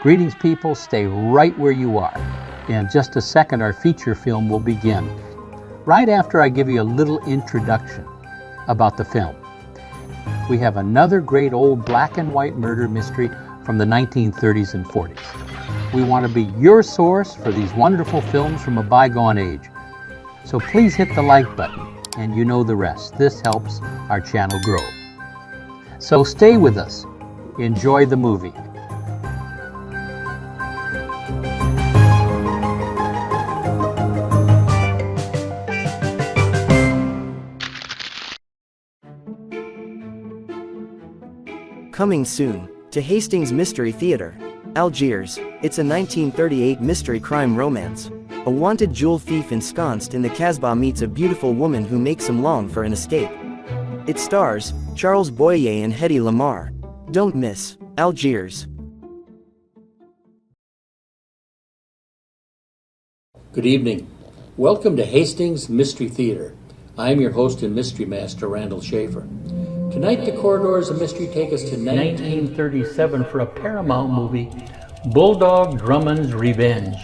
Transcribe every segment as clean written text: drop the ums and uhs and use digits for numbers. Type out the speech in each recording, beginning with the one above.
Greetings, people. Stay right where you are. In just a second, our feature film will begin. Right after I give you a little introduction about the film. We have another great old black and white murder mystery from the 1930s and 40s. We want to be your source for these wonderful films from a bygone age. So please hit the like button, and you know the rest. This helps our channel grow. So stay with us. Enjoy the movie. Coming soon to Hastings Mystery Theater, Algiers. It's a 1938 mystery crime romance. A wanted jewel thief ensconced in the Casbah meets a beautiful woman who makes him long for an escape. It stars Charles Boyer and Hedy Lamarr. Don't miss Algiers. Good evening. Welcome to Hastings Mystery Theater. I'm your host and mystery master, Randall Schaefer. Tonight, the corridors of mystery take us to 1937 for a Paramount movie, Bulldog Drummond's Revenge.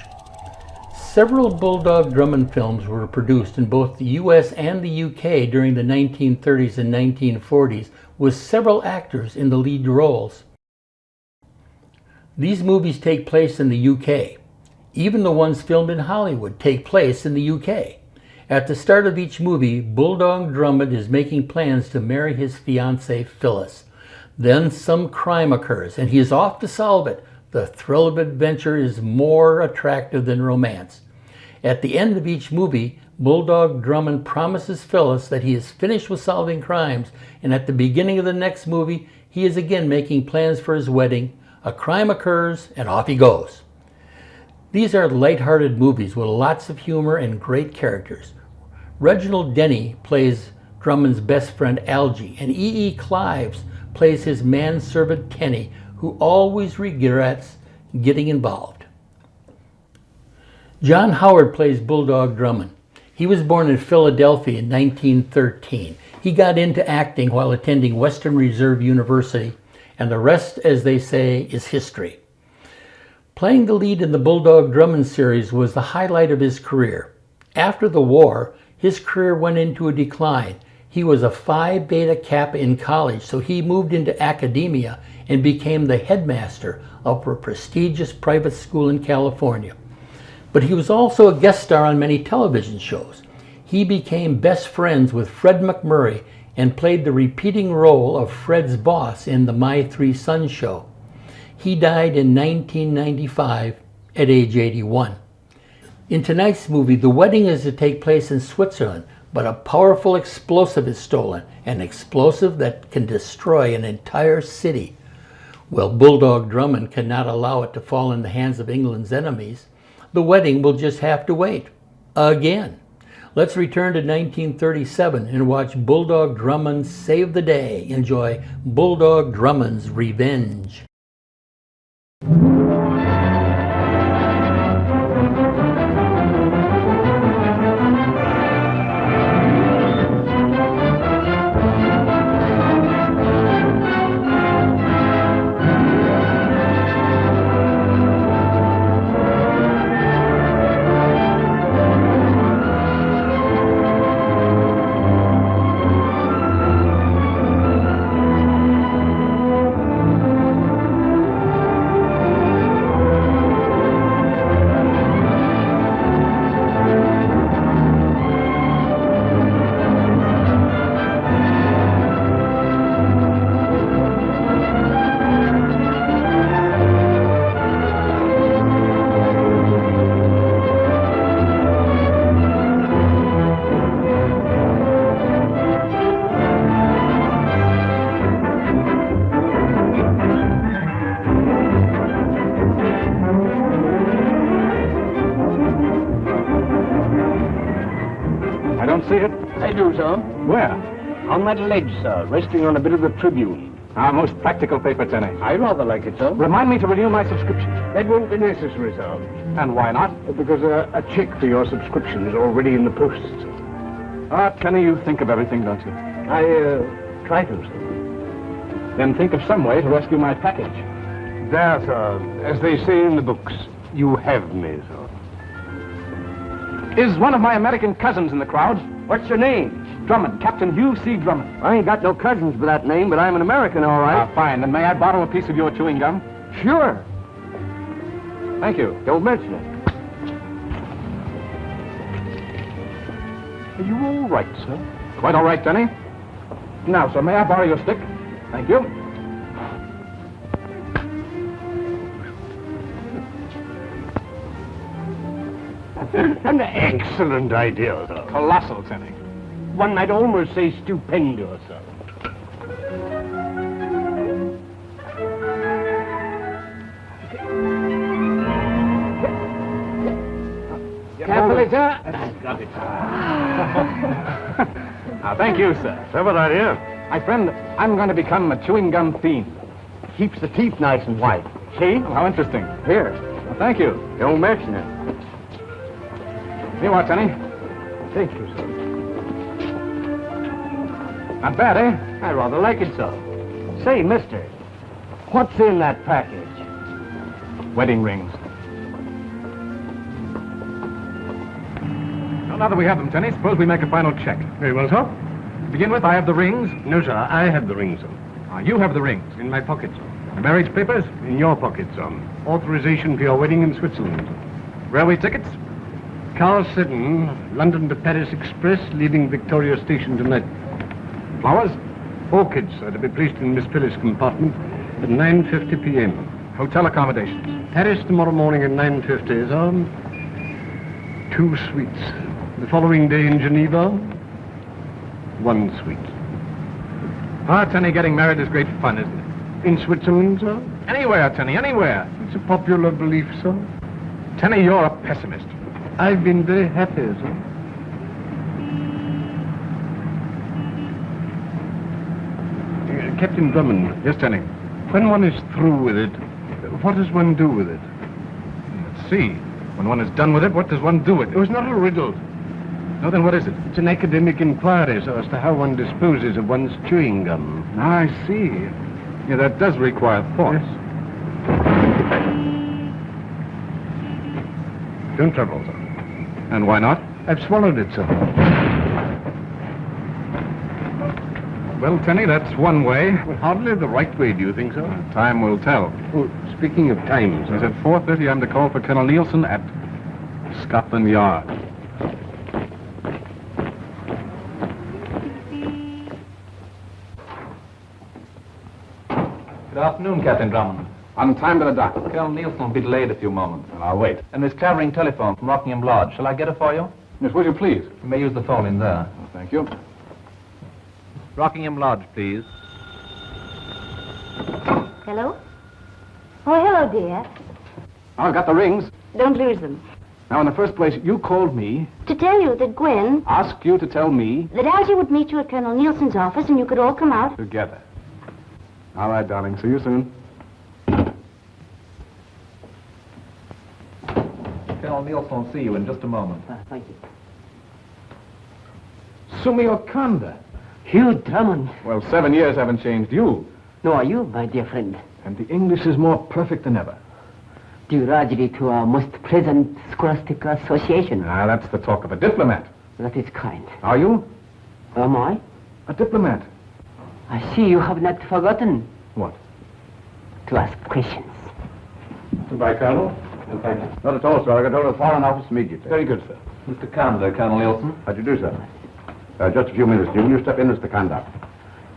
Several Bulldog Drummond films were produced in both the US and the UK during the 1930s and 1940s, with several actors in the lead roles. These movies take place in the UK. Even the ones filmed in Hollywood take place in the UK. At the start of each movie, Bulldog Drummond is making plans to marry his fiancée, Phyllis. Then some crime occurs, and he is off to solve it. The thrill of adventure is more attractive than romance. At the end of each movie, Bulldog Drummond promises Phyllis that he is finished with solving crimes, and at the beginning of the next movie, he is again making plans for his wedding. A crime occurs, and off he goes. These are light-hearted movies with lots of humor and great characters. Reginald Denny plays Drummond's best friend Algie, and E.E. Clives plays his manservant Kenny, who always regrets getting involved. John Howard plays Bulldog Drummond. He was born in Philadelphia in 1913. He got into acting while attending Western Reserve University, and the rest, as they say, is history. Playing the lead in the Bulldog Drummond series was the highlight of his career. After the war, his career went into a decline. He was a Phi Beta Kappa in college, so he moved into academia and became the headmaster of a prestigious private school in California. But he was also a guest star on many television shows. He became best friends with Fred MacMurray and played the repeating role of Fred's boss in the My Three Sons show. He died in 1995 at age 81. In tonight's movie, the wedding is to take place in Switzerland, but a powerful explosive is stolen, an explosive that can destroy an entire city. Well, Bulldog Drummond cannot allow it to fall in the hands of England's enemies. The wedding will just have to wait. Again. Let's return to 1937 and watch Bulldog Drummond save the day. Enjoy Bulldog Drummond's Revenge. See it? I do, sir. Where? On that ledge, sir, resting on a bit of the Tribune. Our most practical paper, Tenny. I rather like it, sir. Remind me to renew my subscription. That won't be necessary, sir. And why not? Because a check for your subscription is already in the post. Tenny, you think of everything, don't you? I try to, sir. Then think of some way to rescue my package. There, sir. As they say in the books, you have me, sir. Is one of my American cousins in the crowd? What's your name? Drummond, Captain Hugh C. Drummond. I ain't got no cousins by that name, but I'm an American, all right. Fine. Then may I borrow a piece of your chewing gum? Sure. Thank you. Don't mention it. Are you all right, sir? Quite all right, Denny. Now, sir, may I borrow your stick? Thank you. An excellent idea, sir. Colossal, Denny. One might almost say stupendous, sir. Carefully, sir. Got it. Now, thank you, sir. Clever idea. My friend, I'm going to become a chewing gum fiend. Keeps the teeth nice and white. See? Oh, how interesting. Here. Well, thank you. Don't mention it. Here you are, Denny. Thank you, sir. Not bad, eh? I rather like it, sir. Say, mister, what's in that package? Wedding rings. Well, now that we have them, Denny, suppose we make a final check. Very well, sir. To begin with, I have the rings. No, sir, I have the ring, sir. You have the rings. In my pocket, sir. The marriage papers. In your pocket, sir. Authorization for your wedding in Switzerland. Railway tickets. Car 7, London to Paris Express, leaving Victoria Station tonight. Flowers. Orchids are to be placed in Miss Phyllis' compartment at 9:50 p.m. Hotel accommodations. Paris tomorrow morning at 9:50, sir. 2 suites. The following day in Geneva, 1 suite. Tenny, getting married is great fun, isn't it? In Switzerland, sir? Anywhere, Tenny, anywhere. It's a popular belief, sir. Tenny, you're a pessimist. I've been very happy, sir. Captain Drummond. Yes, Tenny. When one is through with it, what does one do with it? Let's see. When one is done with it, what does one do with It it? was not a riddle. No, then what is it? It's an academic inquiry, sir, as to how one disposes of one's chewing gum. I see. Yeah, that does require thought. Yes. Don't trouble, sir. And why not? I've swallowed it, sir. Well, Tenny, that's one way. Well, hardly the right way, do you think, sir? Time will tell. Oh, speaking of time, It's sir. at 4:30. I'm to call for Colonel Nielsen at Scotland Yard. Good afternoon, Captain Drummond. On time to the dock. Colonel Nielsen will be delayed a few moments. Well, I'll wait. And Miss Clavering telephone from Rockingham Lodge. Shall I get her for you? Yes, will you please? You may use the phone in there. Well, thank you. Rockingham Lodge, please. Hello? Oh, hello, dear. Oh, I've got the rings. Don't lose them. Now, in the first place, you called me, To tell you that Gwen, asked you to tell me that Algy would meet you at Colonel Nielsen's office and you could all come out. together. All right, darling. See you soon. Colonel Nielsen will see you in just a moment. Thank you. Sumio Kanda. Hugh Drummond. Well, 7 years haven't changed you. No, are you, my dear friend? And the English is more perfect than ever. Due largely to our most pleasant scholastic association. Ah, that's the talk of a diplomat. That is kind. Are you? Am I? A diplomat. I see you have not forgotten What? to ask questions. Goodbye, Colonel. Thank you. Not at all, sir. I got hold of the Foreign Office immediately. Very good, sir. Mr. Kanda, Colonel Nielsen. How'd you do, sir? Just a few minutes. Will you step in, Mr. Kanda?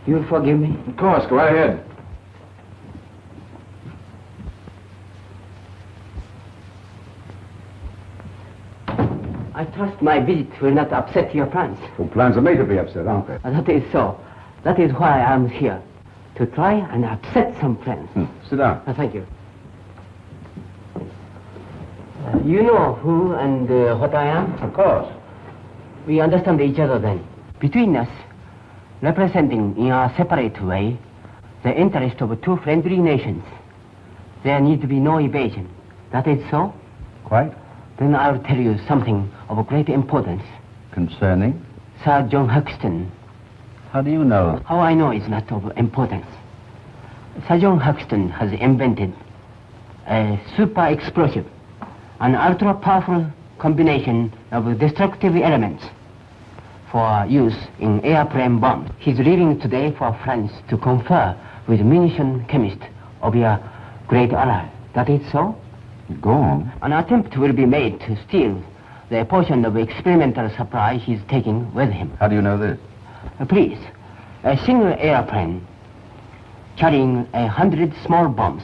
You'll forgive me? Of course, go right ahead. I trust my visit will not upset your plans. Well, plans are made to be upset, aren't they? That is so. That is why I'm here. To try and upset some plans. Sit down. Thank you. You know who and what I am? Of course. We understand each other then. Between us, representing in a separate way the interest of two friendly nations, there need to be no evasion. That is so? Quite. Then I'll tell you something of great importance. Concerning? Sir John Huxton. How do you know? How I know is not of importance. Sir John Huxton has invented a super explosive, an ultra-powerful combination of destructive elements for use in airplane bombs. He's leaving today for France to confer with munition chemist of your great ally. That is so? Go on. An attempt will be made to steal the portion of experimental supply he's taking with him. How do you know this? Please, a single airplane carrying 100 small bombs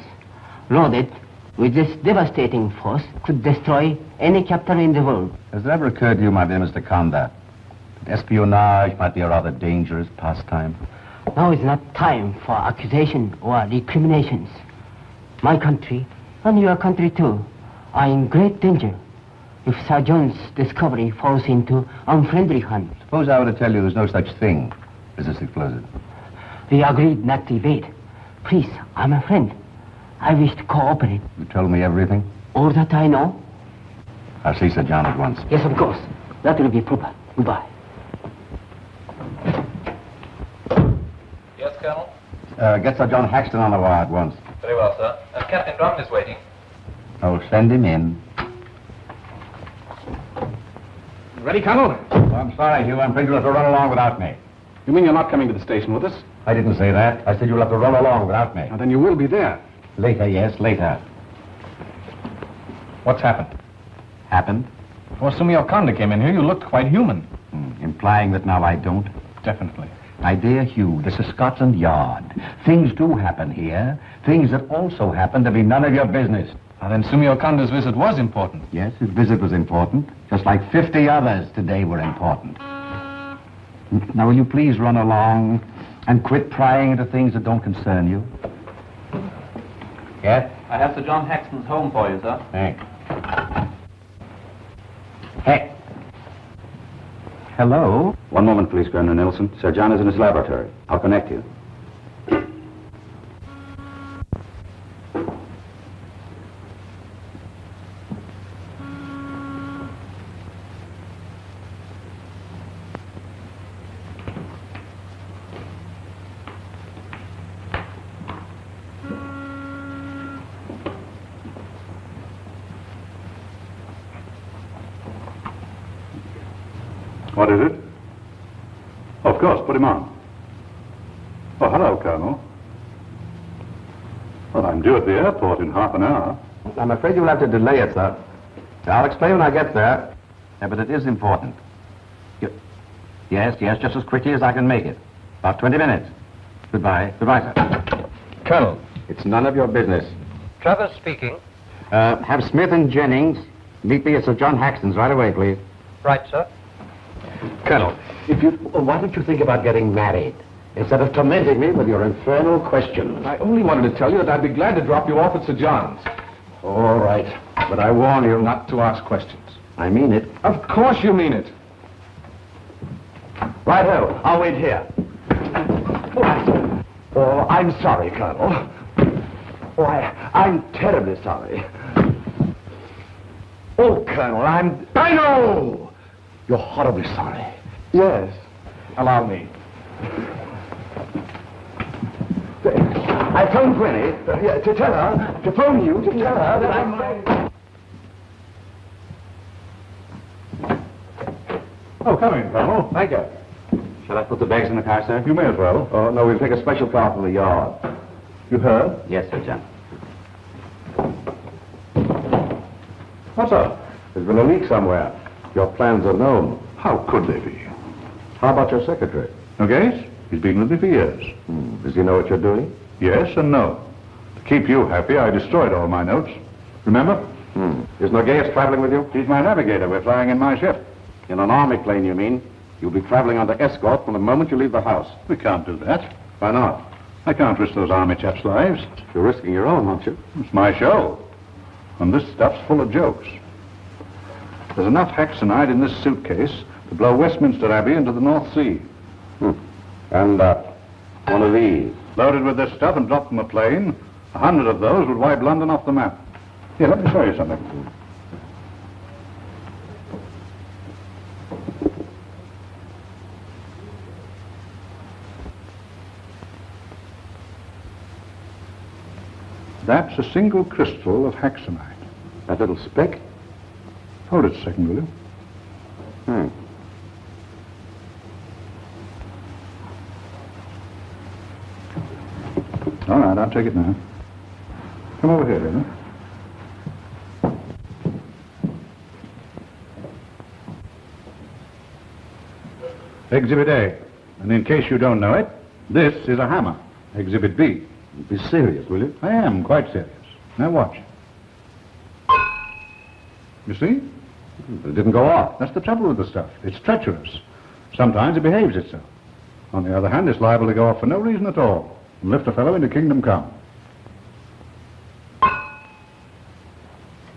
loaded with this devastating force could destroy any capital in the world. Has it ever occurred to you, my dear Mr. Condat, that espionage might be a rather dangerous pastime? Now is not time for accusation or recriminations. My country, and your country too, are in great danger if Sir John's discovery falls into unfriendly hands. Suppose I were to tell you there's no such thing as this explosive. We agreed not to debate. Please, I'm a friend. I wish to cooperate. You told me everything? All that I know? I'll see Sir John at once. Yes, of course. That will be proper. Goodbye. Yes, Colonel? Get Sir John Haxton on the wire at once. Very well, sir. Captain Drummond is waiting. Oh, send him in. Ready, Colonel? Oh, I'm sorry, Hugh. I'm afraid you'll have to run along without me. You mean you're not coming to the station with us? I didn't say that. I said you'll have to run along without me. Well, then you will be there. Later, yes, later. What's happened? Happened? Before Sumio Konda came in here, you looked quite human. Implying that now I don't? Definitely. My dear Hugh, this is Scotland Yard. Things do happen here. Things that also happen to be none of your business. Now then, Sumio Konda's visit was important. Yes, his visit was important. Just like 50 others today were important. Now, will you please run along and quit prying into things that don't concern you? Yes? I have Sir John Haxton's home for you, sir. Thanks. Hey. Hello? One moment, please, Colonel Nelson. Sir John is in his laboratory. I'll connect you. What is it? Of course, put him on. Oh, hello, Colonel. Well, I'm due at the airport in half an hour. I'm afraid you'll have to delay it, sir. I'll explain when I get there. Yeah, but it is important. Yes, just as quickly as I can make it. About 20 minutes. Goodbye. Goodbye, sir. Colonel. It's none of your business. Travers speaking. Have Smith and Jennings meet me at Sir John Haxton's right away, please. Right, sir. Colonel, why don't you think about getting married instead of tormenting me with your infernal questions? I only wanted to tell you that I'd be glad to drop you off at Sir John's. All right, but I warn you Not to ask questions. I mean it. Of course you mean it. Right-ho, I'll wait here. Oh, I'm sorry, Colonel. Oh, I'm terribly sorry. Oh, Colonel, I know! You're horribly sorry. Yes. Allow me. I phoned Gwenny to tell her, to phone you, to tell her that I'm... Oh, come in, Colonel. Thank you. Shall I put the bags in the car, sir? You may as well. Oh, no, we'll take a special car from the yard. You heard? Yes, Sir John. What's up? There's been a leak somewhere. Your plans are known. How could they be? How about your secretary? Okay? He's been with me for years. Does he know what you're doing? Yes and no. To keep you happy, I destroyed all my notes. Remember? Is Nogueras traveling with you? He's my navigator. We're flying in my ship. In an army plane, you mean? You'll be traveling under escort from the moment you leave the house. We can't do that. Why not? I can't risk those army chaps' lives. You're risking your own, aren't you? It's my show. And this stuff's full of jokes. There's enough Haxonite in this suitcase to blow Westminster Abbey into the North Sea. And, one of these. Loaded with this stuff and dropped from a plane, 100 of those would wipe London off the map. Here, let me show you something. That's a single crystal of hexanite. That little speck? Hold it a second, will you? All right, I'll take it now. Come over here, Rena. Exhibit A. And in case you don't know it, this is a hammer. Exhibit B. Be serious, will you? I am quite serious. Now watch. You see? It didn't go off. That's the trouble with the stuff. It's treacherous. Sometimes it behaves itself. On the other hand, it's liable to go off for no reason at all and lift a fellow into kingdom come.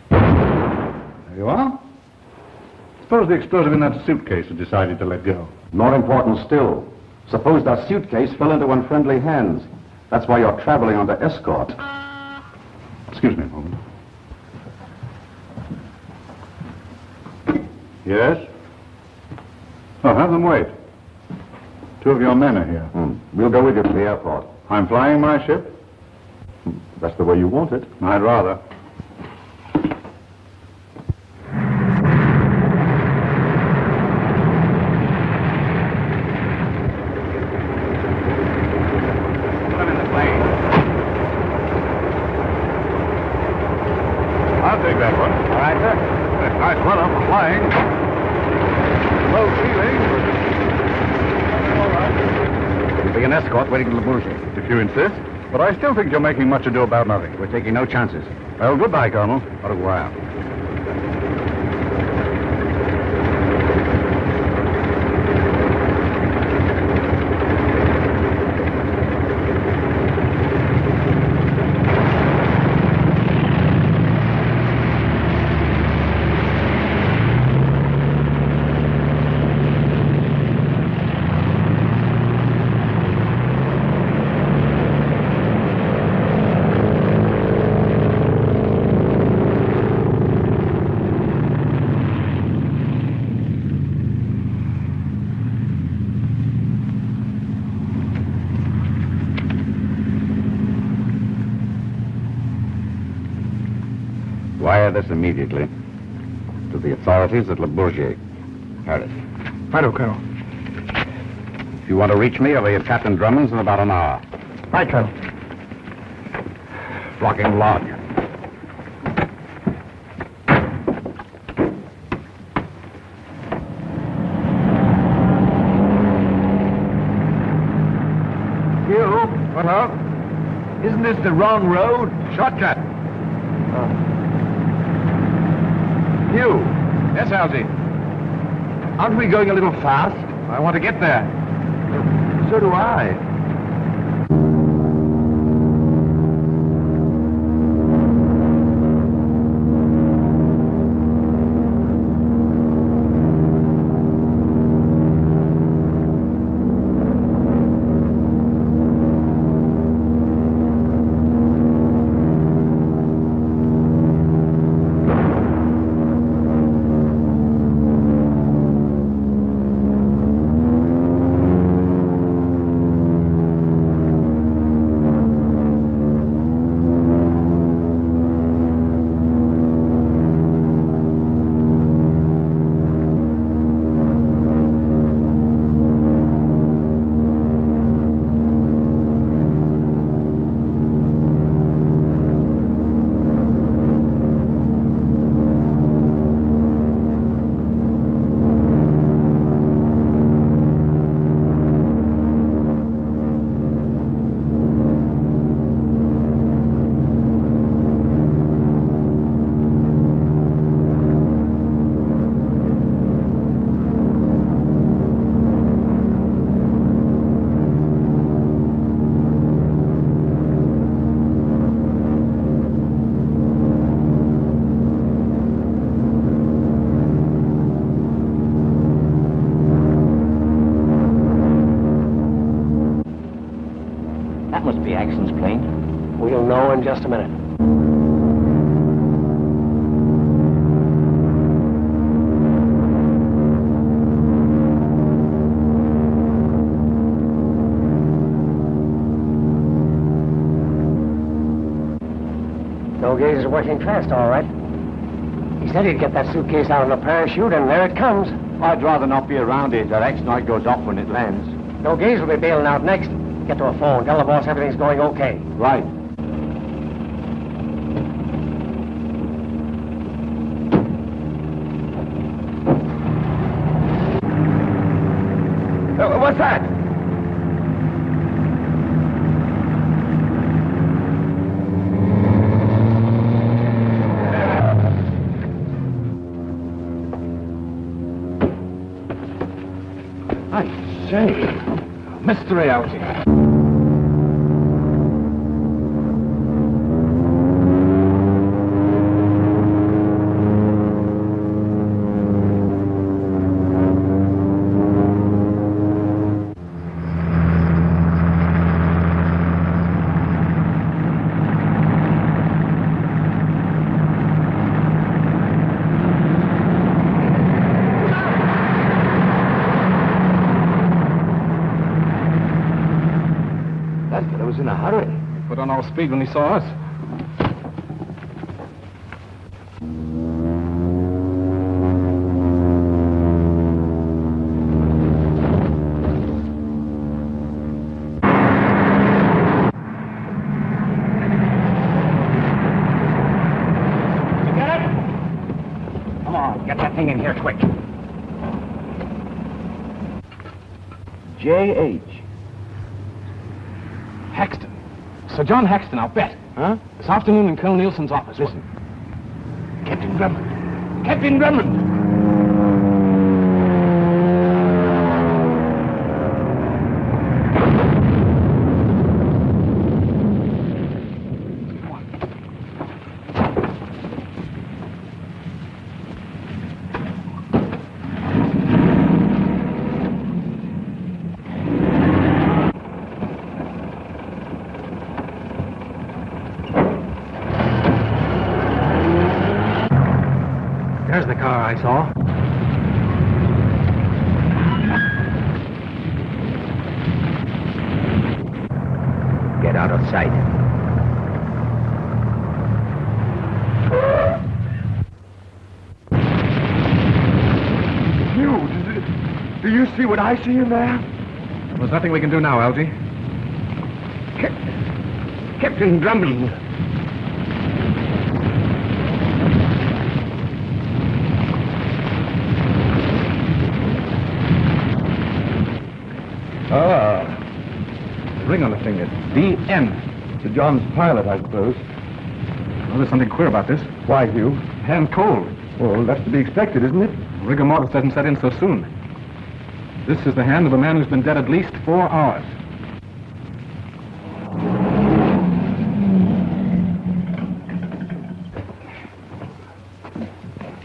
There you are. Suppose the explosive in that suitcase had decided to let go. More important still, suppose that suitcase fell into unfriendly hands. That's why you're traveling under escort. Excuse me a moment. Yes? Oh, have them wait. Two of your men are here. We'll go with you to the airport. I'm flying my ship. That's the way you want it. I'd rather. I'll take that one. All right, sir. Nice weather for flying. Low ceiling. All right. It'll be an escort waiting to Le Bourget. If you insist. But I still think you're making much ado about nothing. We're taking no chances. Well, goodbye, Colonel. Au revoir. Wire this immediately to the authorities at Le Bourget, Paris. Righto, Colonel. If you want to reach me, I'll be at Captain Drummond's in about an hour. Right, Colonel. Flocking Lodge. You? Hello? Isn't this the wrong road? Shortcut. You? Yes, Algy. Aren't we going a little fast? I want to get there. So do I. Must be Axon's plane. We'll know in just a minute. No Gaze is working fast, all right. He said he'd get that suitcase out on a parachute, and there it comes. I'd rather not be around here. Direction light goes off when it lands. No Gaze will be bailing out next. Get to a phone. Tell the boss everything's going okay. Right. What's that? I say, mystery out here. In a hurry. He put on all speed when he saw us. You get it? Come on, get that thing in here quick. J.H. Hexton. Sir John Hexton, I'll bet. Huh? This afternoon in Colonel Nielsen's office. Listen. Captain Drummond. Captain Drummond! There's the car I saw. Get out of sight. Do you see what I see in there? There's nothing we can do now, Algy. Captain Drummond. The ring on the finger. D.N. Sir John's pilot, I suppose. Well, there's something queer about this. Why, Hugh? Hand cold. Well, that's to be expected, isn't it? Rigor mortis doesn't set in so soon. This is the hand of a man who's been dead at least 4 hours.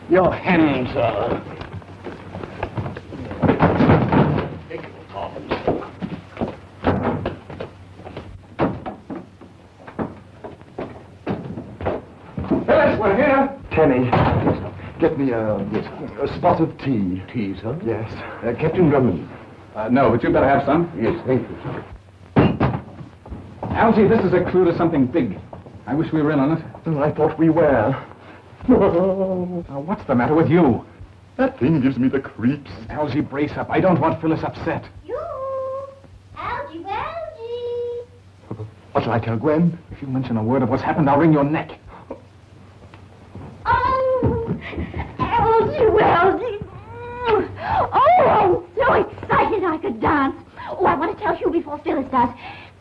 Your hands, Phyllis, we're here. Tenny, get me a spot of tea. Tea, sir? Yes. Captain Drummond. No, but you better have some. Yes, thank you, sir. Algy, this is a clue to something big. I wish we were in on it. Oh, I thought we were. Now, what's the matter with you? That thing gives me the creeps. Algy, brace up. I don't want Phyllis upset. You, Algy, Algy. What shall I tell Gwen? If you mention a word of what's happened, I'll wring your neck. Oh, Algy, Algy. Oh, I'm so excited I could dance. Oh, I want to tell you before Phyllis does.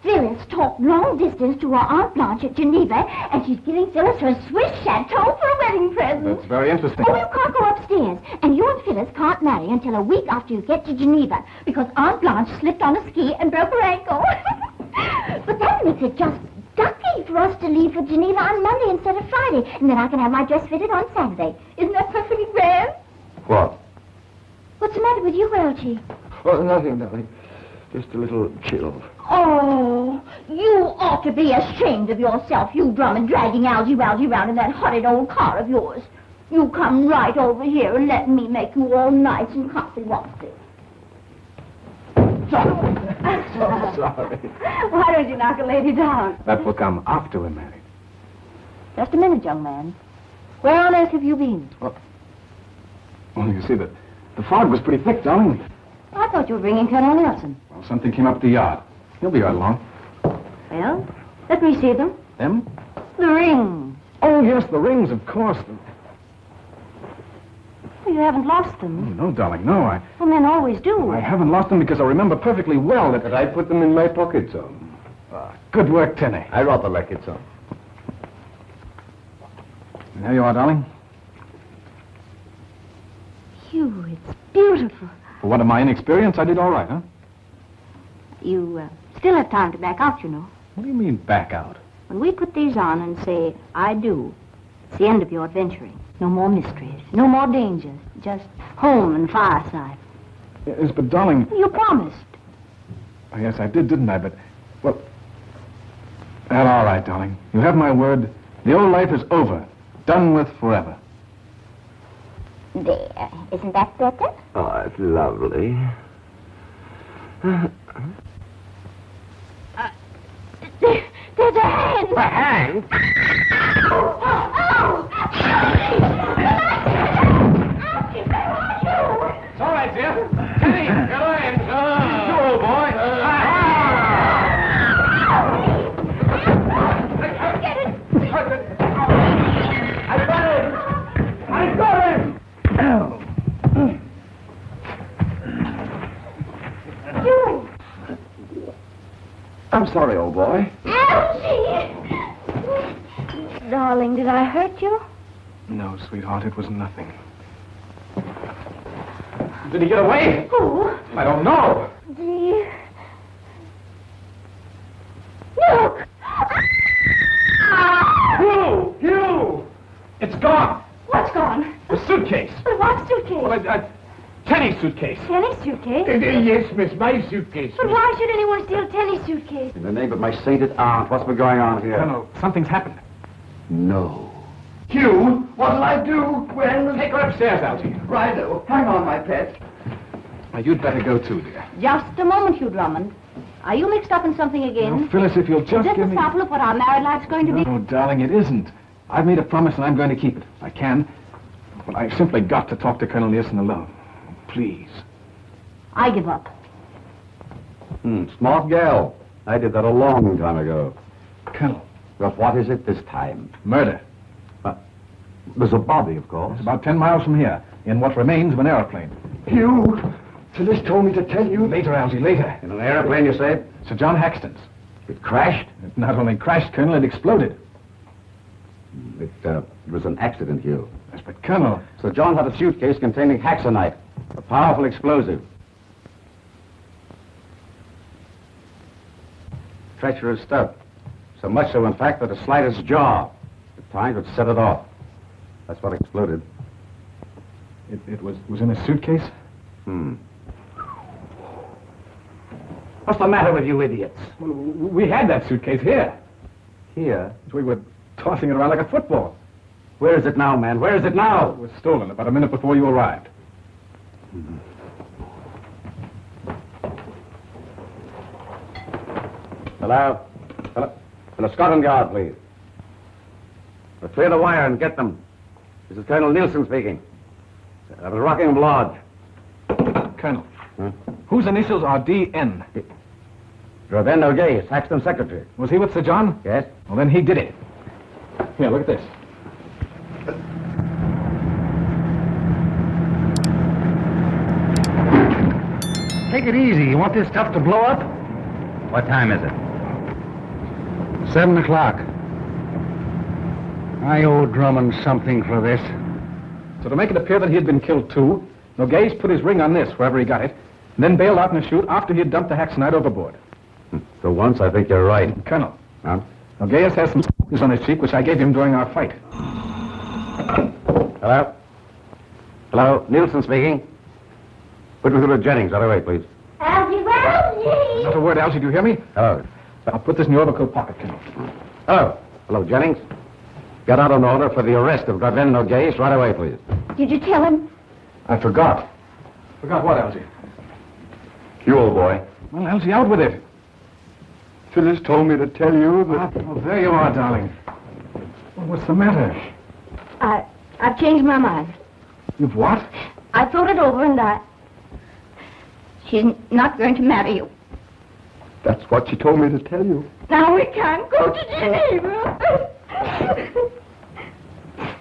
Phyllis talked long distance to her Aunt Blanche at Geneva, and she's giving Phyllis her Swiss chateau for a wedding present. That's very interesting. Oh, you can't go upstairs, and you and Phyllis can't marry until a week after you get to Geneva, because Aunt Blanche slipped on a ski and broke her ankle. But that makes it just ducky for us to leave for Geneva on Monday instead of Friday, and then I can have my dress fitted on Saturday. Isn't that perfectly grand? What? What's the matter with you, Algy? Oh, nothing, nothing. Just a little chill. Oh, you ought to be ashamed of yourself, you Drummond, dragging Algy around in that horrid old car of yours. You come right over here and let me make you all nice and comfy-wompy. Sorry. Why don't you knock a lady down? That will come after we're married. Just a minute, young man. Where on earth have you been? Well, you see, the fog was pretty thick, darling. I thought you were bringing Colonel Nelson. Well, something came up at the yard. He'll be right along. Well, let me see them. Them? The rings. Oh, yes, the rings, of course. You haven't lost them. Oh, no, darling, no. Well, men always do. I haven't lost them because I remember perfectly well that I put them in my pocket, son. Good work, Tenny. I rather like it, son. There you are, darling. Hugh, it's beautiful. For one of my inexperience, I did all right, huh? You still have time to back out, you know. What do you mean, back out? When we put these on and say, I do, it's the end of your adventuring. No more mysteries, no more dangers. Just home and fireside. Yes, but darling... You promised. Oh, yes, I did, didn't I? But, well... That's all right, darling. You have my word. The old life is over. Done with forever. There. Isn't that better? Oh, it's lovely. There's a hand. A hand? It's all right, dear. Tenny, get in. You old boy. Get it. I got him. I'm sorry, old boy. Elsie! Darling, did I hurt you? No, sweetheart, it was nothing. Did he get away? Who? I don't know. Dear. Look! Hugh! It's gone. What's gone? The suitcase. What suitcase? Well, Tenny's suitcase. Tenny's suitcase? Yes, miss, my suitcase. But why should anyone steal Tenny's suitcase? In the name of my sainted aunt, what's been going on here? Colonel, something's happened. No. Hugh, what'll I do when... Take her upstairs, Algy. Righto. Hang on, my pet. Now, you'd better go too, dear. Just a moment, Hugh Drummond. Are you mixed up in something again? Now, Phyllis, if you'll Is just this give a me... sample of what our married life's going to be? No, darling, it isn't. I've made a promise and I'm going to keep it. I can. But I've simply got to talk to Colonel Nielsen alone. Please. I give up. Smart gal. I did that a long time ago. Colonel. But what is it this time? Murder. There's a body, of course. It's about 10 miles from here, in what remains of an aeroplane. Hugh, Phyllis told me to tell you... Later, Algy, later. In an airplane, you say? Sir John Hastings. It crashed? It not only crashed, Colonel, it exploded. It was an accident, Hugh. Yes, but Colonel... Sir John had a suitcase containing haxonite, a powerful explosive. Treacherous stuff. So much so, in fact, that the slightest jar at times would set it off. That's what exploded. It was in a suitcase? What's the matter with you idiots? Well, we had that suitcase here. Here? We were tossing it around like a football. Where is it now, man? Where is it now? It was stolen about a minute before you arrived. Hello? Hello? Hello, Scotland Yard, please. Well, clear the wire and get them. This is Colonel Nielsen speaking. That was Rockingham Lodge. Colonel, whose initials are D.N.? Draven O'Gay, Saxton secretary. Was he with Sir John? Yes. Well, then he did it. Here, look at this. Take it easy. You want this stuff to blow up? What time is it? 7 o'clock. I owe Drummond something for this. So to make it appear that he had been killed too, Nogues put his ring on this, wherever he got it, and then bailed out in a chute after he had dumped the haxonite overboard. For once, I think you're right. Colonel, Huh? Nogues has some scratches on his cheek, which I gave him during our fight. Hello? Hello? Nielsen speaking. Put me through to Jennings right away, please. Algy, Not a word, Algy, do you hear me? Hello. I'll put this in your overcoat pocket, Colonel. Hello. Hello, Jennings. Get out an order for the arrest of Draven Nogues right away, please. Did you tell him? I forgot. Forgot what, Algy? You old boy. Well, Algy, out with it. Phyllis told me to tell you that... Oh, there you are, darling. What's the matter? I've changed my mind. You've what? I thought it over and she's not going to marry you. That's what she told me to tell you. Now we can't go to Geneva.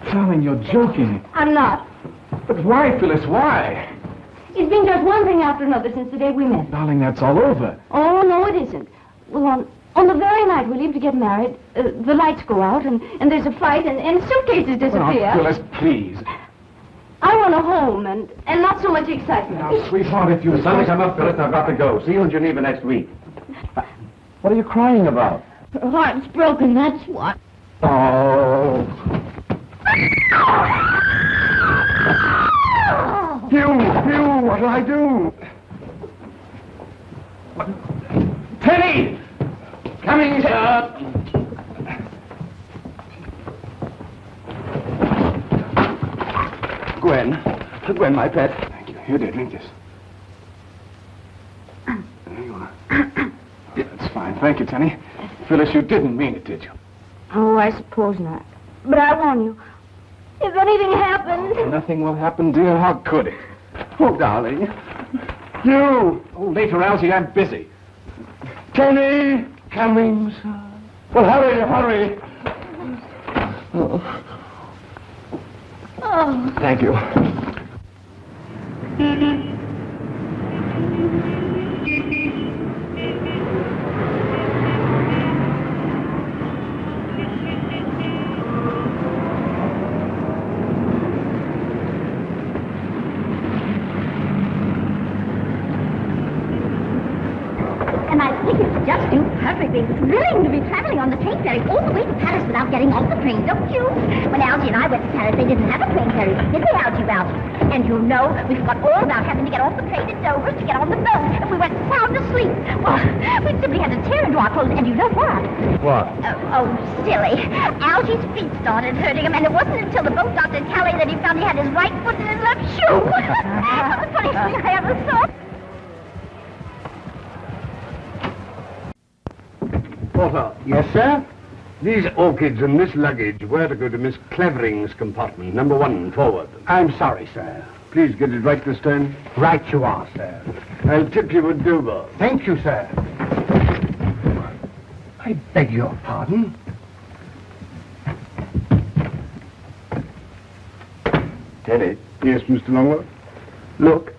Darling, you're joking. I'm not. But why, Phyllis, why? It's been just one thing after another since the day we met. Darling, that's all over. Oh, no, it isn't. Well, on the very night we leave to get married, the lights go out and there's a fight and suitcases disappear. Oh, Phyllis, please. I want a home and not so much excitement. Now, sweetheart, if you... The sun's come up, Phyllis. I've got to go. See you in Geneva next week. What are you crying about? Her heart's broken, that's what. Oh. Hugh, what'll I do? Penny! Coming, sir! Gwen, my pet. Thank you. Here, dear, drink this. There you are. That's fine. Thank you, Tenny. Phyllis, you didn't mean it, did you? Oh, I suppose not. But I warn you, if anything happens... Nothing will happen, dear. How could it? Oh, darling. You! Oh, later, Algy, I'm busy. Tenny! Coming, sir. Well, hurry. Oh. Oh. Thank you. And I think it's just too perfectly thrilling to be traveling on the train ferry all the way to Paris without getting off the train, don't you? When Algy and I went to Paris, they didn't have a train ferry, did they, Algy? And you know, we forgot all about having to get off the train at Dover to get on the boat, and we went sound asleep. Well, we simply had to tear into our clothes, and you know what? What? Oh, silly. Algy's feet started hurting him, and it wasn't until the boat docked at Calais that he found he had his right foot in his left shoe. The funniest thing I ever saw. Porter. Yes, sir? These orchids and this luggage were to go to Miss Clevering's compartment, number 1, forward. I'm sorry, sir. Please get it right this time. Right you are, sir. I'll tip you a Dover. Thank you, sir. I beg your pardon. Tenny, Yes, Mr. Longworth? look.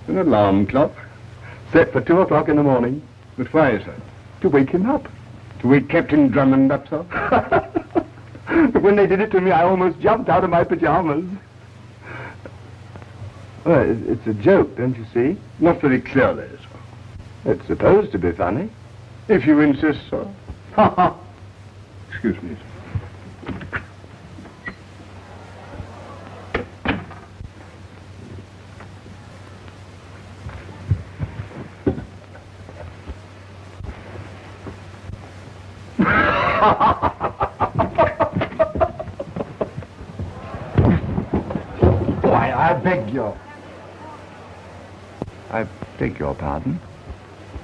An alarm clock. Set for 2 o'clock in the morning. But why, sir? To wake him up. To wake Captain Drummond up, sir? When they did it to me, I almost jumped out of my pajamas. Well, it's a joke, don't you see? Not very clearly, sir. It's supposed to be funny. If you insist, sir. Ha ha. Excuse me, sir. Why, I beg your pardon.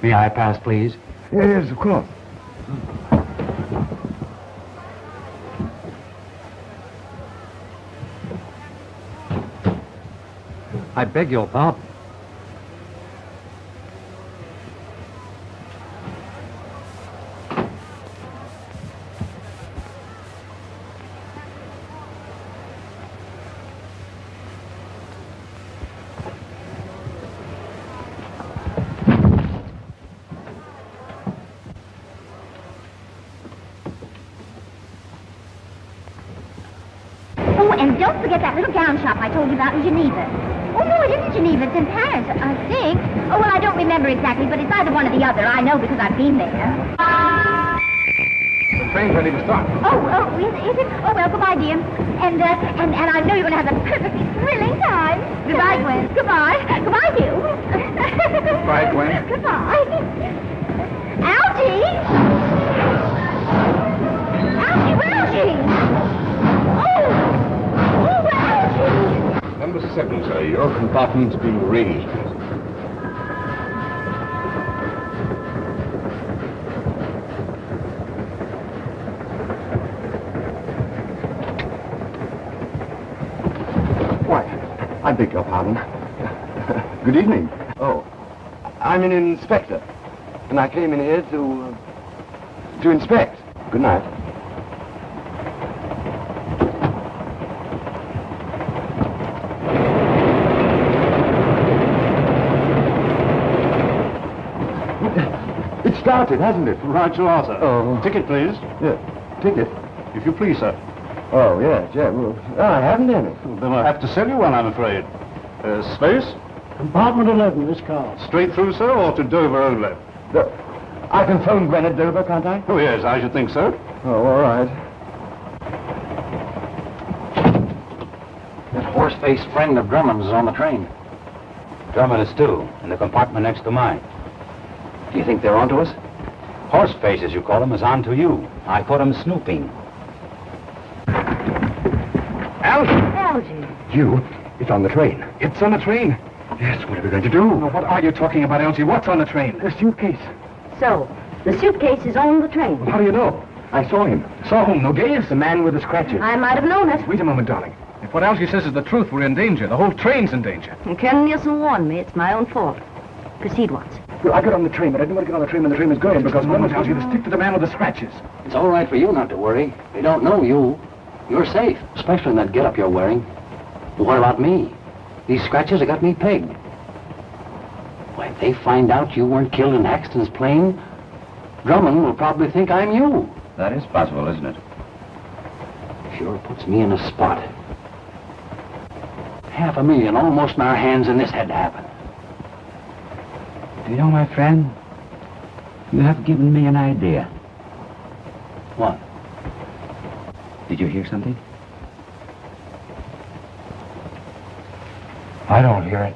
May I pass, please? Yes, of course. I beg your pardon. Oh, and don't forget that little gown shop I told you about in Geneva. Oh, no, it isn't Geneva. It's in Paris, I think. Oh, well, I don't remember exactly, but it's either one or the other. I know because I've been there. The train's ready to start. Oh, is it? Oh, well, goodbye, dear. And I know you're going to have a perfectly thrilling time. Goodbye, Gwen. Goodbye. Goodbye, Hugh. Goodbye, Gwen. Goodbye. Algy! Algy, where is she? Oh, where is she? Number 7, sir. Your compartment's being ringed. I beg your pardon. Good evening. Oh, I'm an inspector, and I came in here to inspect. Good night. It started, hasn't it? Right you are, sir. Oh. Ticket, please. Yeah, ticket. If you please, sir. Oh, yes, yeah. Well, I haven't any. Then I'll have to sell you one, I'm afraid. Space? Compartment 11, this car. Straight through, sir, or to Dover only? I can phone Gwen at Dover, can't I? Oh, yes, I should think so. Oh, all right. That horse-faced friend of Drummond's is on the train. Drummond is too, in the compartment next to mine. Do you think they're onto us? Horseface, as you call him, is onto you. I caught him snooping. Algy. You? It's on the train. It's on the train. Yes, what are we going to do? Now, what are you talking about, Elsie? What's on the train? The suitcase. So, the suitcase is on the train. How do you know? I saw him. Saw whom? No gaze? The man with the scratches. I might have known it. Wait a moment, darling. If what Algie says is the truth, we're in danger. The whole train's in danger. And Colonel Nielsen warned me. It's my own fault. Proceed, Watson. Well, I got on the train, but I didn't want to get on the train when the train was going because Mama tells you to stick to the man with the scratches. It's all right for you not to worry. They don't know you. You're safe, especially in that getup you're wearing. But what about me? These scratches have got me pegged. Why, if they find out you weren't killed in Hastings' plane, Drummond will probably think I'm you. That is possible, isn't it? Sure puts me in a spot. $500,000 almost in our hands, and this had to happen. Do you know, my friend, you have given me an idea. What? Did you hear something? I don't hear it.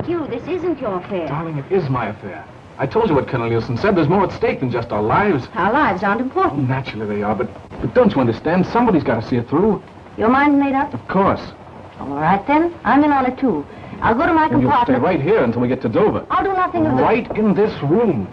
Hugh, this isn't your affair. Darling, it is my affair. I told you what Colonel Nielsen said. There's more at stake than just our lives. Our lives aren't important. Naturally they are, but don't you understand? Somebody's got to see it through. Your mind's made up? Of course. All right, then. I'm in on it, too. I'll go to my And you'll stay compartment. right here until we get to Dover. I'll do nothing of the... Right in this room.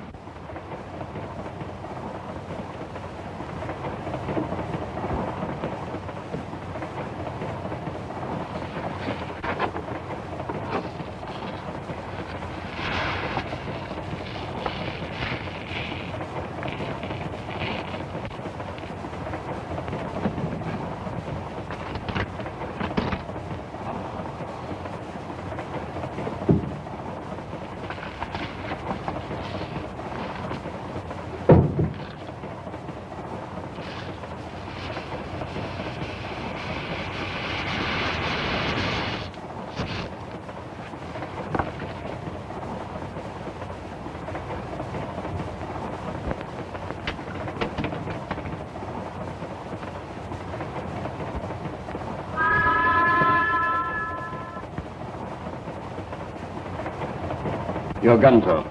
Your gun, sir.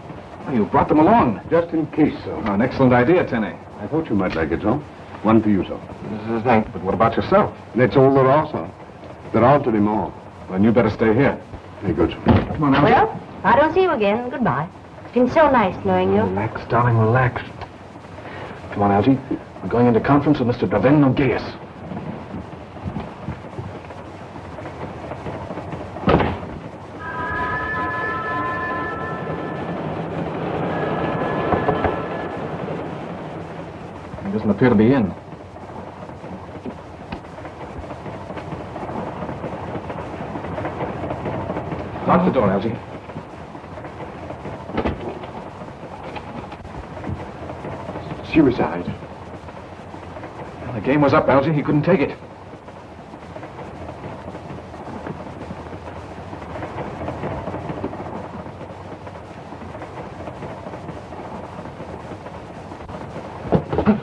Oh, you brought them along. Just in case, sir. Oh, an excellent idea, Tenny. I thought you might like it, sir. One for you, sir. Thanks. But what about yourself? That's all there are, sir. There aren't any more. Then you better stay here. Very good. Come on, Algy. Well, if I don't see you again, goodbye. It's been so nice knowing you. Relax, darling, relax. Come on, Algy. We're going into conference with Mr. Draven Nogueas. He doesn't appear to be in. Lock the door, Algy. Suicide. Well, the game was up, Algy. He couldn't take it.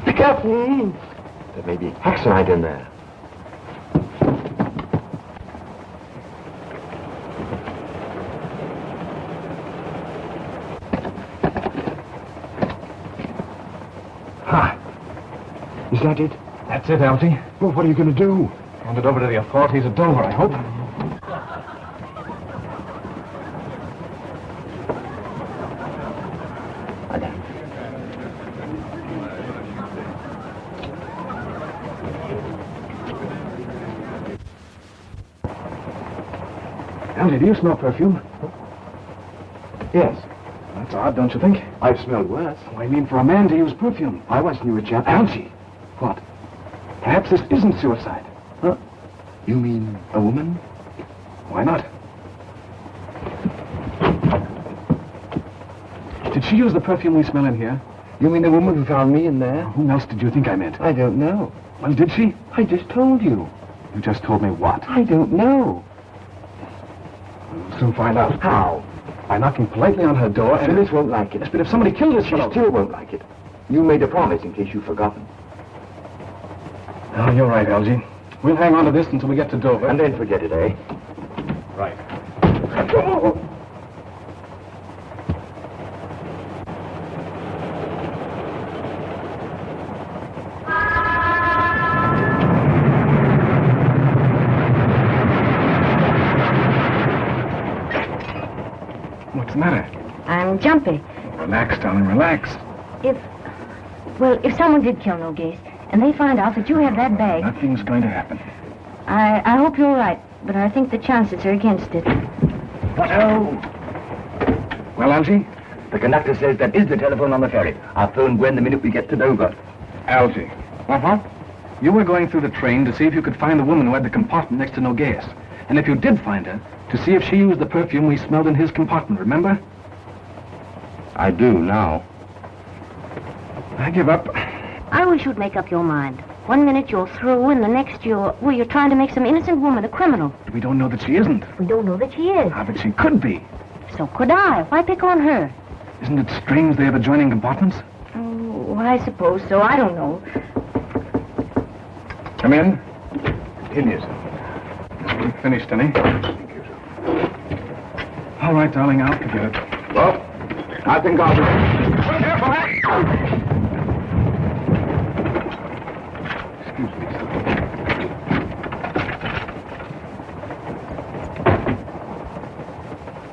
Be careful! There may be Haxonite in there. Ha! Is that it? That's it, Algy. Well, what are you going to do? Hand it over to the authorities at Dover, I hope. Algy, do you smell perfume? Yes. That's odd, don't you think? I've smelled worse. Oh, I mean, for a man to use perfume. I once knew a chap... Algy! What? Perhaps this isn't suicide. Huh? You mean a woman? Why not? Did she use the perfume we smell in here? You mean the woman who found me in there? Whom else did you think I meant? I don't know. Well, did she? I just told you. You just told me what? I don't know. We'll soon find out. How? By knocking politely on her door and... Phyllis won't like it. Yes, but if somebody killed this She fellow... still won't like it. You made a promise in case you've forgotten. Oh, you're right, Algy. We'll hang on to this until we get to Dover. And then forget it, eh? Right. What's the matter? I'm jumpy. Relax, darling, relax. If someone did kill Nogues, and they find out that you have that bag... Nothing's going to happen. I hope you're right, but I think the chances are against it. Hello? Well, Algy? The conductor says that is the telephone on the ferry. I'll phone Gwen the minute we get to Dover. Algy. Uh-huh. You were going through the train to see if you could find the woman who had the compartment next to Nogues. And if you did find her, to see if she used the perfume we smelled in his compartment, remember? I do now. I give up. I wish you'd make up your mind. 1 minute you're through, and the next you're trying to make some innocent woman a criminal. We don't know that she isn't. We don't know that she is. Ah, but she could be. So could I. Why pick on her? Isn't it strange they have adjoining compartments? Oh, I suppose so. I don't know. Come in. In here, sir. We've finished, honey. Thank you, sir. All right, darling, I'll forget it. Well, I think I'll be... Excuse me, sir.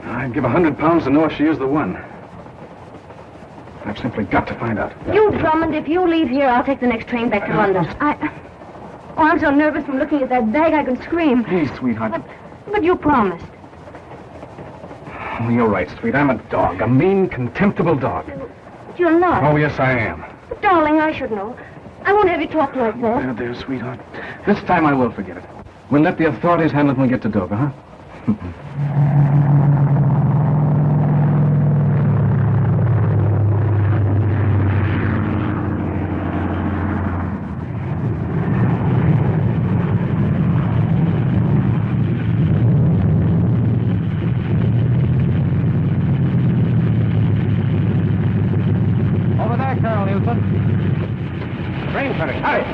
I'd give £100 to know if she is the one. I've simply got to find out. You, Drummond, if you leave here, I'll take the next train back to London. Oh, I'm so nervous from looking at that bag I can scream. Please, sweetheart. But you promised. Oh, you're right, sweet. I'm a dog. A mean, contemptible dog. You're not. Oh, yes, I am. But, darling, I should know. I won't have you talk like that. There, sweetheart. This time I will forget it. We'll let the authorities handle it when we get to Dover, huh? Over there, Colonel Newton. Train finished. Hurry!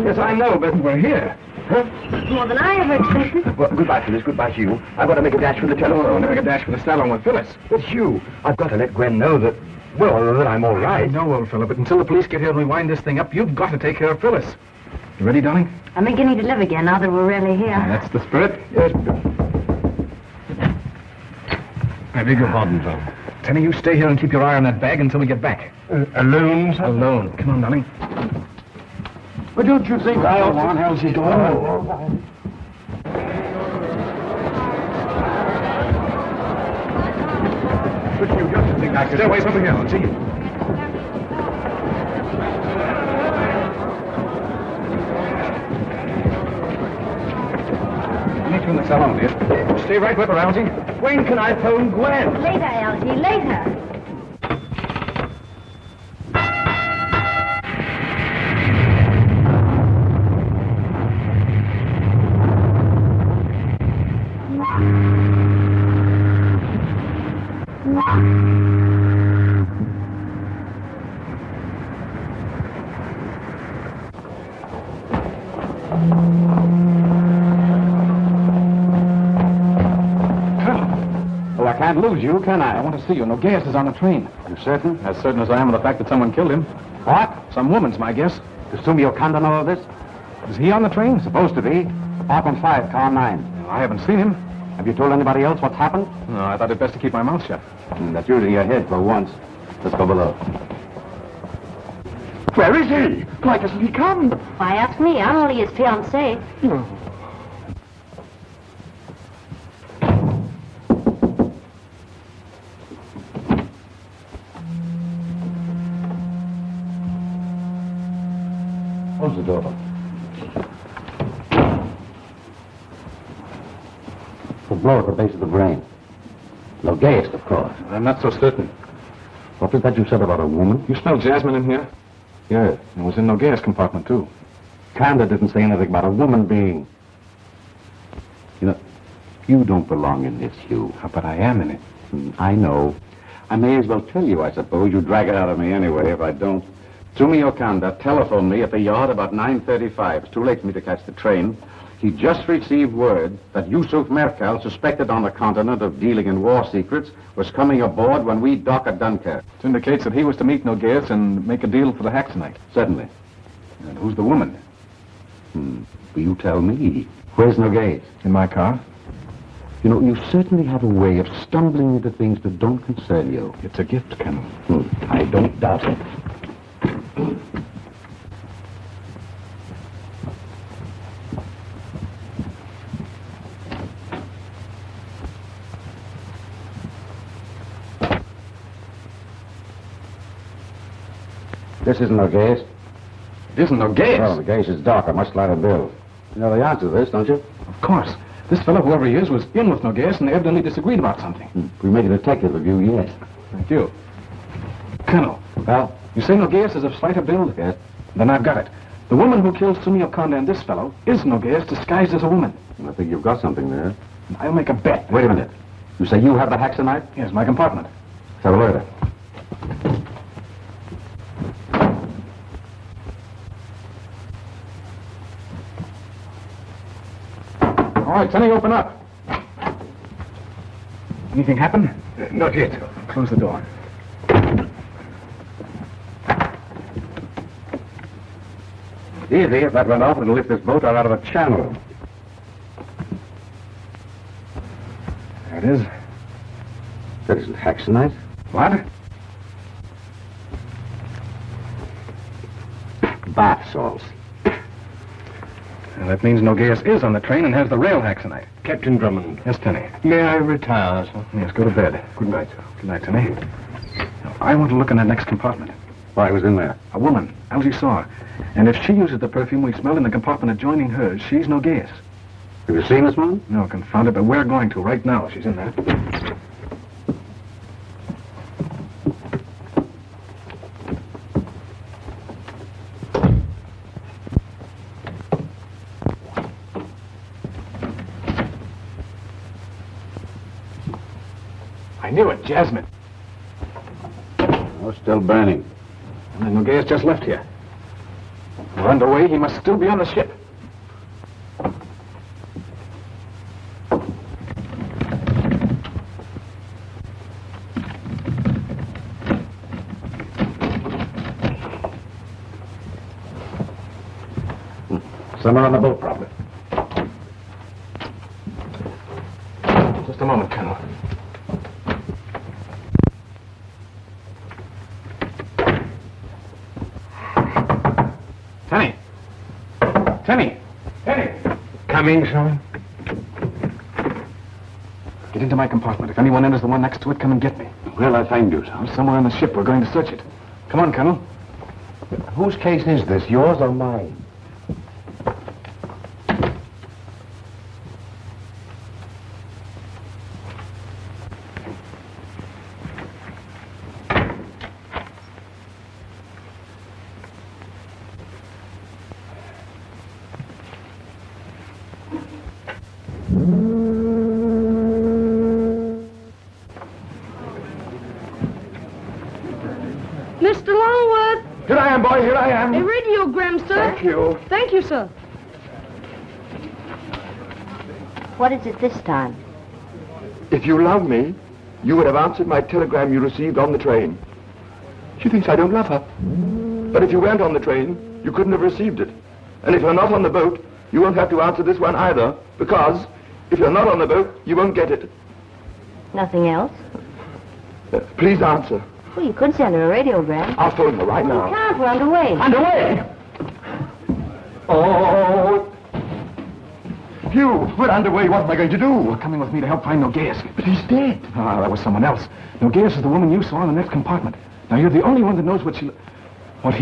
Yes, I know, but we're here. Huh? More than I ever expected. Well, goodbye, Phyllis. Goodbye to you. I've got to make a dash for the telephone. Oh, make a dash for the salon with Phyllis. It's you. I've got to let Gwen know that, well, that I'm all right. No, old fella, but until the police get here and we wind this thing up, you've got to take care of Phyllis. You ready, darling? I'm beginning to live again now that we're really here. That's the spirit. Yes. I beg your pardon, sir. Tenny, you stay here and keep your eye on that bag until we get back. Alone, sir? Alone. Come on, darling. But don't you think I ought to... Come on, how's he going? But you just think I could... Stay away from here, Elsie. Meet you in the salon, dear. Stay right with her, Elsie. When can I phone Gwen? Later, Elsie, later. Oh, I can't lose you, can I? I want to see you. Noguez is on the train. You certain? As certain as I am of the fact that someone killed him. What? Some woman's my guess. Does Sumio Kanda know of this? Is he on the train? Supposed to be. 515, car 9. I haven't seen him. Have you told anybody else what's happened? No, I thought it best to keep my mouth shut. That's using your head for once. Let's go below. Where is he? Why doesn't he come? Why ask me? I'm only his fiancée. Close the door. The blow at the base of the brain. Noguez, of course. I'm not so certain. What was that you said about a woman? You smell jasmine in here? Yes. It was in Noguez's compartment, too. Kanda didn't say anything about a woman being... You know, you don't belong in this, Hugh. But I am in it. I know. I may as well tell you, I suppose. You drag it out of me anyway if I don't. Sumio Kanda telephoned me at the yard about 9:35. It's too late for me to catch the train. He just received word that Yusuf Merkel, suspected on the continent of dealing in war secrets, was coming aboard when we dock at Dunkirk. It indicates that he was to meet Noguez and make a deal for the Haxonite. Certainly. And who's the woman? Will you tell me? Where's Noguez? In my car. You know, you certainly have a way of stumbling into things that don't concern you. It's a gift, Colonel. I don't doubt it. This isn't Noguez. It isn't Noguez? Well, Noguez is Doc. I must slide a bill. You know the answer to this, don't you? Of course. This fellow, whoever he is, was in with Noguez and they evidently disagreed about something. We make a detective of you, yes. Thank you. Colonel. Well? You say Noguez is of slighter build? Yes. Then I've got it. The woman who killed Sumio Kanda and this fellow is Noguez disguised as a woman. I think you've got something there. I'll make a bet. Wait a minute. You say you have the Haxonite? Yes, my compartment. Let's have a look at it. All right, Tenny, open up. Anything happen? Not yet. Close the door. Easy. If that went off, it'll lift this boat out of the channel. There it is. That isn't Haxonite. What? Bath salts. Well, that means Noguez is on the train and has the rail Haxonite. Captain Drummond. Yes, Tenny. May I retire, sir? Yes, go to bed. Good night, sir. Good night, Tenny. Now, I want to look in that next compartment. Why, who's in there? A woman. Elsie saw her. And if she uses the perfume we smelled in the compartment adjoining hers, she's Noguez. Have you seen this woman? No, confound it, but we're going to right now. She's in there. I knew it, Jasmine. Oh, still burning. And then Noguez just left here. We're underway. He must still be on the ship. Somewhere on the boat, probably. Just a moment, Colonel. Tenny! Tenny! Tenny! Coming, sir? Get into my compartment. If anyone enters the one next to it, come and get me. Where'll I find you, sir? I'm somewhere on the ship. We're going to search it. Come on, Colonel. Whose case is this, yours or mine? Mr. Longworth. Here I am, boy, here I am. A radiogram, sir. Thank you. Thank you, sir. What is it this time? If you love me, you would have answered my telegram you received on the train. She thinks I don't love her. But if you weren't on the train, you couldn't have received it. And if you're not on the boat, you won't have to answer this one either, because if you're not on the boat, you won't get it. Nothing else? Please answer. Well, you could send her a radiogram. I'll phone her right now. You can't, we're underway. Underway? Oh. Hugh, we're underway. What am I going to do? You're coming with me to help find Nogueas. But he's dead. Ah, that was someone else. Nogueas is the woman you saw in the next compartment. Now, you're the only one that knows what he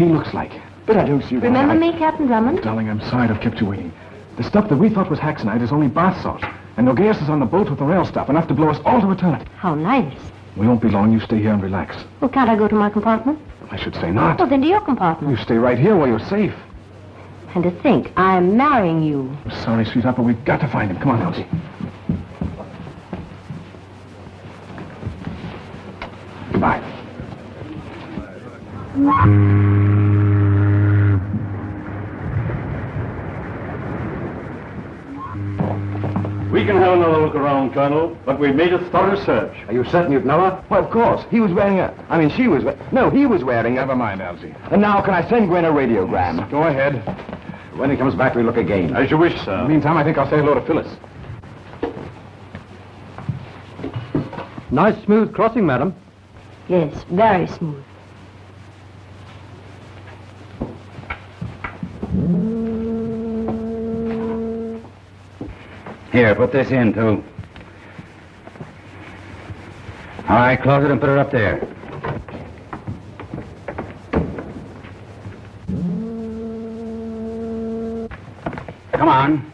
looks like. But I don't see why. Remember me, Captain Drummond? Darling, I'm sorry to have kept you waiting. The stuff that we thought was Haxonite is only bath salt. And Nogueas is on the boat with the rail stuff, enough to blow us all to eternity. How nice. We won't be long. You stay here and relax. Well, can't I go to my compartment? I should say not. Well, then to your compartment. You stay right here where you're safe. And to think, I'm marrying you. I'm sorry, sweetheart, but we've got to find him. Come on, Elsie. Goodbye. We can have another look around, Colonel, but we made a thorough search. Are you certain you'd know her? Well, of course. He was wearing a... I mean, she was... No, he was wearing a... Never mind, Elsie. And now, can I send Gwen a radiogram? Go ahead. When he comes back, we look again. As you wish, sir. Meantime, I think I'll say hello to Phyllis. Nice smooth crossing, madam. Yes, very smooth. Here, put this in, too. All right, close it and put it up there. Come on.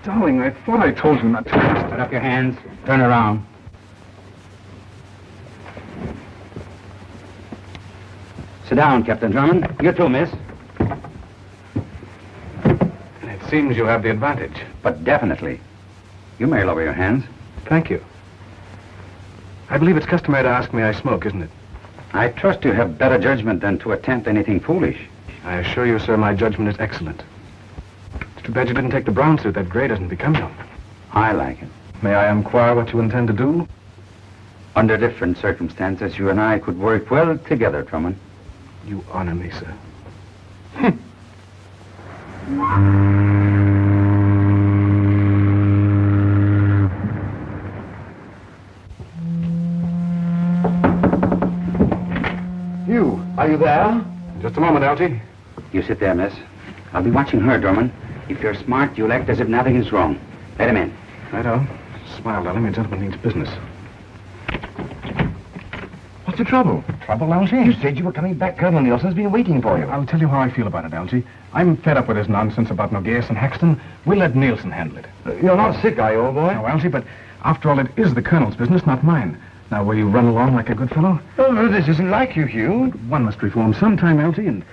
Darling, I thought I told you not to. Put up your hands. Turn around. Sit down, Captain Drummond. You too, miss. It seems you have the advantage. But definitely. You may lower your hands. Thank you. I believe it's customary to ask me I smoke, isn't it? I trust you have better judgment than to attempt anything foolish. I assure you, sir, my judgment is excellent. It's too bad you didn't take the brown suit. That gray doesn't become you. I like it. May I inquire what you intend to do? Under different circumstances, you and I could work well together, Drummond. You honor me, sir. Hugh, are you there? Just a moment, Algie. You sit there, miss. I'll be watching her, Drummond. If you're smart, you'll act as if nothing is wrong. Let him in. Righto. Smile, darling. A gentleman needs business. What's the trouble? Trouble, Algie? You said you were coming back. Colonel Nielsen's been waiting for you. I'll tell you how I feel about it, Algie. I'm fed up with this nonsense about Nogueas and Haxton. We'll let Nielsen handle it. You're not sick, are you, old boy? No, Algie, but after all, it is the Colonel's business, not mine. Now, will you run along like a good fellow? Oh, this isn't like you, Hugh. One must reform sometime, Algie, and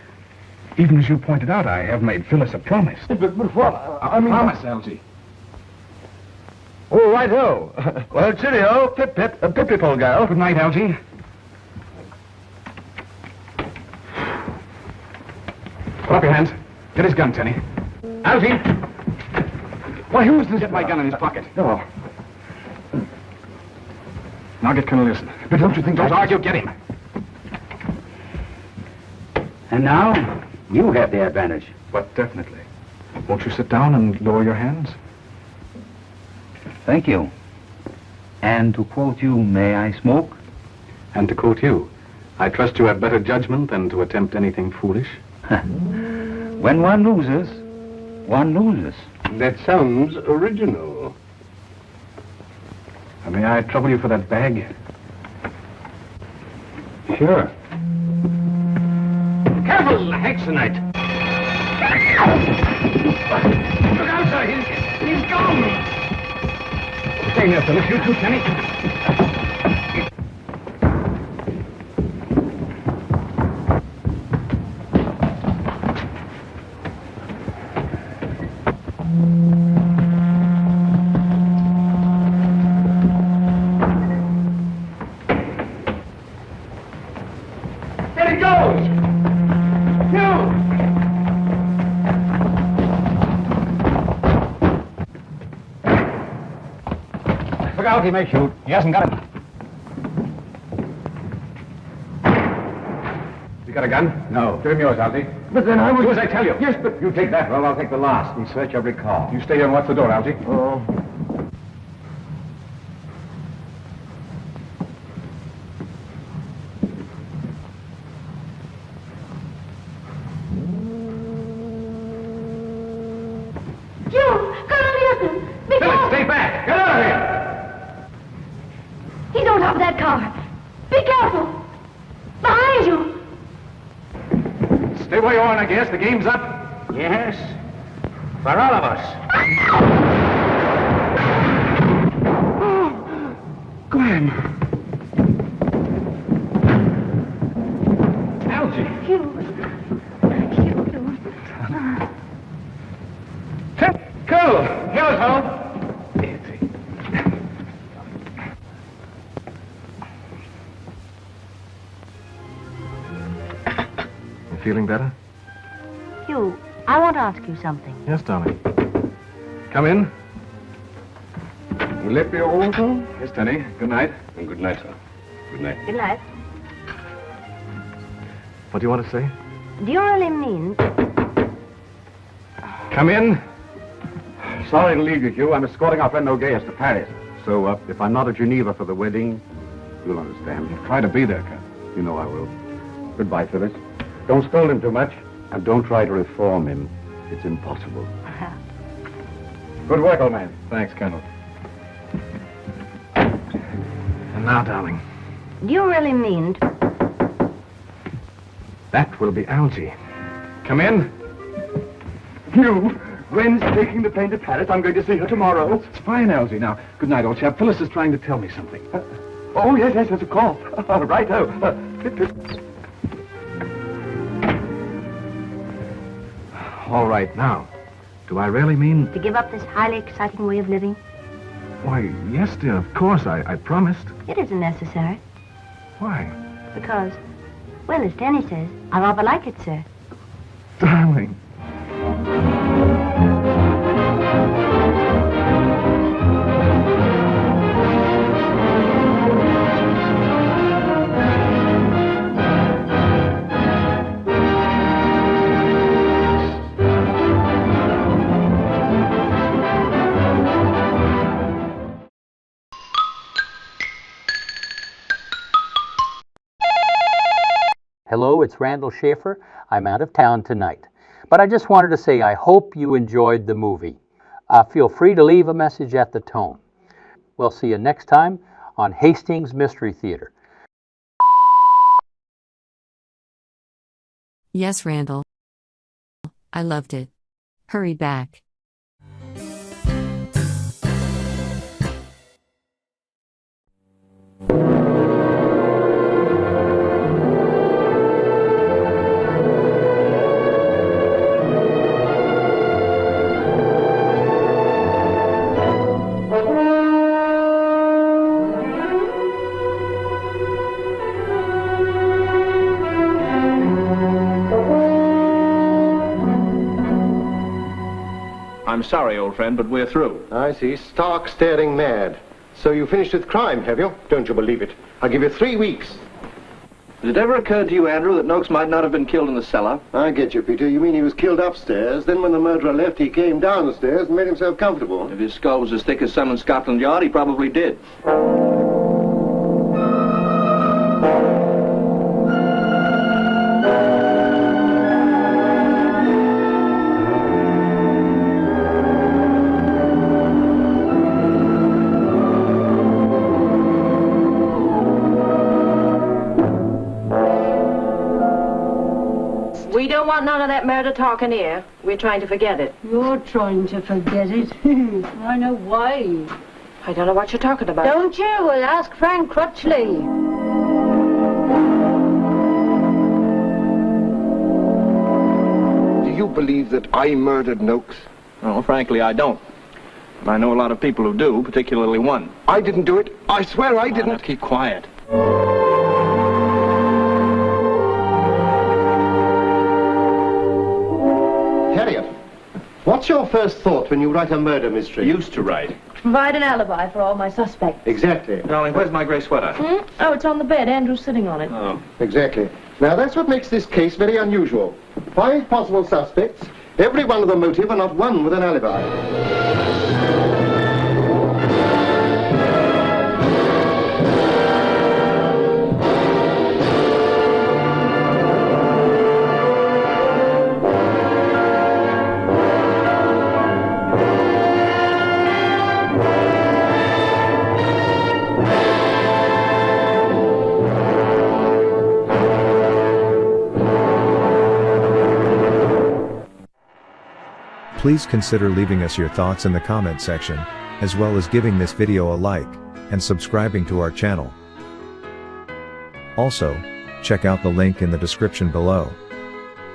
even as you pointed out, I have made Phyllis a promise. But what? I mean... Promise, Algie. Oh, right-ho. Well, cheerio. Pip-pip. Pip-pip, old girl. Good night, Algie. Put up your hands. Get his gun, Tenny. Algie! Why, who's this? Get my gun in his pocket. Oh. Now get Colonel Nielsen. But don't you think... Don't argue, get him. And now, you have the advantage. But definitely. Won't you sit down and lower your hands? Thank you. And to quote you, may I smoke? And to quote you, I trust you have better judgment than to attempt anything foolish. When one loses, one loses. That sounds original. May I trouble you for that bag? Sure. Careful, Haxonite! Look out, sir! He's gone! Stay here, Phyllis. You too, Kenny. There he goes! You! Look out, he may shoot. He hasn't got it. You got a gun? No. Give him yours, Algy. But then I was... Do as I tell you. Yes, but... You take that, well, I'll take the last and search every car. You stay here and watch the door, Algy. Oh. June! Colonel Houston! Be Phyllis, careful! stay back! Get out of here! He's on top of that car. Be careful! Behind you! Stay where you are, I guess. The game's up. Yes. For all of us. Glenn. Algy. Cool. Here's home. You feeling better? Hugh, I want to ask you something. Yes, darling. Come in. Will that be all, Tom? Yes, Tenny. Good night. And good night, sir. Good night. Good night. What do you want to say? Do you really mean... Come in. Sorry to leave you, Hugh. I'm escorting our friend Nogueas to Paris. So, if I'm not at Geneva for the wedding, you'll understand. Try to be there, Cat. You know I will. Goodbye, Phyllis. Don't scold him too much. And don't try to reform him. It's impossible. Good work, old man. Thanks, Colonel. And now, darling, Do you really mean... that will be Algy. Come in. You? Gwen's taking the plane to Paris. I'm going to see her tomorrow. It's fine, Algy. Now, good night, old chap. Phyllis is trying to tell me something. Oh, yes, of course. Righto. All right, now, do I really mean... to give up this highly exciting way of living? Why, yes, dear, of course, I promised. It isn't necessary. Why? Because, well, as Danny says, I rather like it, sir. Darling. Hello, it's Randall Schaefer. I'm out of town tonight. But I just wanted to say I hope you enjoyed the movie. Feel free to leave a message at the tone. We'll see you next time on Hastings Mystery Theater. Yes, Randall. I loved it. Hurry back. I'm sorry, old friend, but we're through. I see. Stark staring mad. So you finished with crime, have you? Don't you believe it. I'll give you 3 weeks. Has it ever occurred to you, Andrew, that Noakes might not have been killed in the cellar? I get you, Peter. You mean he was killed upstairs, then when the murderer left, he came down the stairs and made himself comfortable? If his skull was as thick as some in Scotland Yard, he probably did. We don't want none of that murder talking here. We're trying to forget it. You're trying to forget it. I know why. I don't know what you're talking about. Don't you? Well, ask Frank Crutchley. Do you believe that I murdered Noakes? Well, frankly, I don't. I know a lot of people who do, particularly one. I didn't do it. I swear I didn't. Now, keep quiet. Harriet, what's your first thought when you write a murder mystery? Used to write. Provide an alibi for all my suspects. Exactly. Darling, where's my gray sweater? Oh, it's on the bed. Andrew's sitting on it. Oh. Exactly. Now, that's what makes this case very unusual. 5 possible suspects, every one with a motive and not one with an alibi. Please consider leaving us your thoughts in the comment section, as well as giving this video a like, and subscribing to our channel. Also, check out the link in the description below.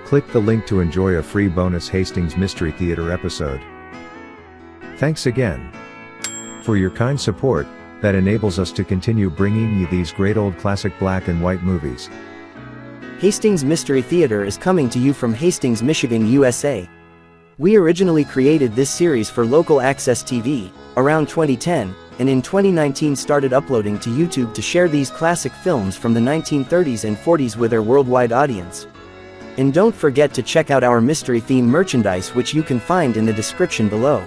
Click the link to enjoy a free bonus Hastings Mystery Theater episode. Thanks again for your kind support that enables us to continue bringing you these great old classic black and white movies. Hastings Mystery Theater is coming to you from Hastings, Michigan, USA. We originally created this series for local access TV, around 2010, and in 2019 started uploading to YouTube to share these classic films from the 1930s and 40s with our worldwide audience. And don't forget to check out our mystery theme merchandise, which you can find in the description below.